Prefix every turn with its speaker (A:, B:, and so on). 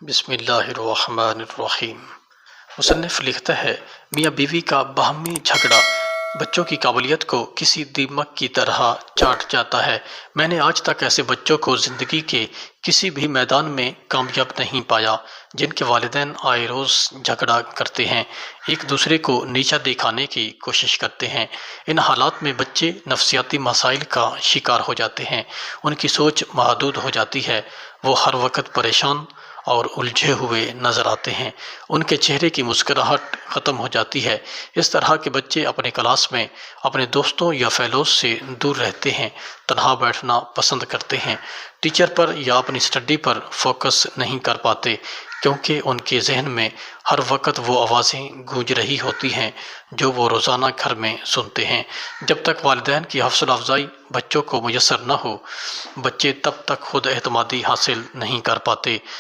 A: بسم اللہ الرحمن الرحیم۔ مصنف لکھتا ہے، میاں بیوی کا باہمی جھگڑا بچوں کی قابلیت کو کسی دیمک کی طرح چاٹ جاتا ہے۔ میں نے آج تک ایسے بچوں کو زندگی کے کسی بھی میدان میں کامیاب نہیں پایا جن کے والدین آئے روز جھگڑا کرتے ہیں، ایک دوسرے کو نیچا دکھانے کی کوشش کرتے ہیں۔ ان حالات میں بچے نفسیاتی مسائل کا شکار ہو جاتے ہیں، ان کی سوچ محدود ہو جاتی ہے، وہ ہر وقت پریشان اور الجھے ہوئے نظر آتے ہیں، ان کے چہرے کی مسکراہٹ ختم ہو جاتی ہے۔ اس طرح کے بچے اپنے کلاس میں اپنے دوستوں یا فیلوز سے دور رہتے ہیں، تنہا بیٹھنا پسند کرتے ہیں، ٹیچر پر یا اپنی اسٹڈی پر فوکس نہیں کر پاتے، کیونکہ ان کے ذہن میں ہر وقت وہ آوازیں گونج رہی ہوتی ہیں جو وہ روزانہ گھر میں سنتے ہیں۔ جب تک والدین کی حوصلہ افزائی بچوں کو میسر نہ ہو، بچے تب تک خود اعتمادی حاصل نہیں کر پاتے۔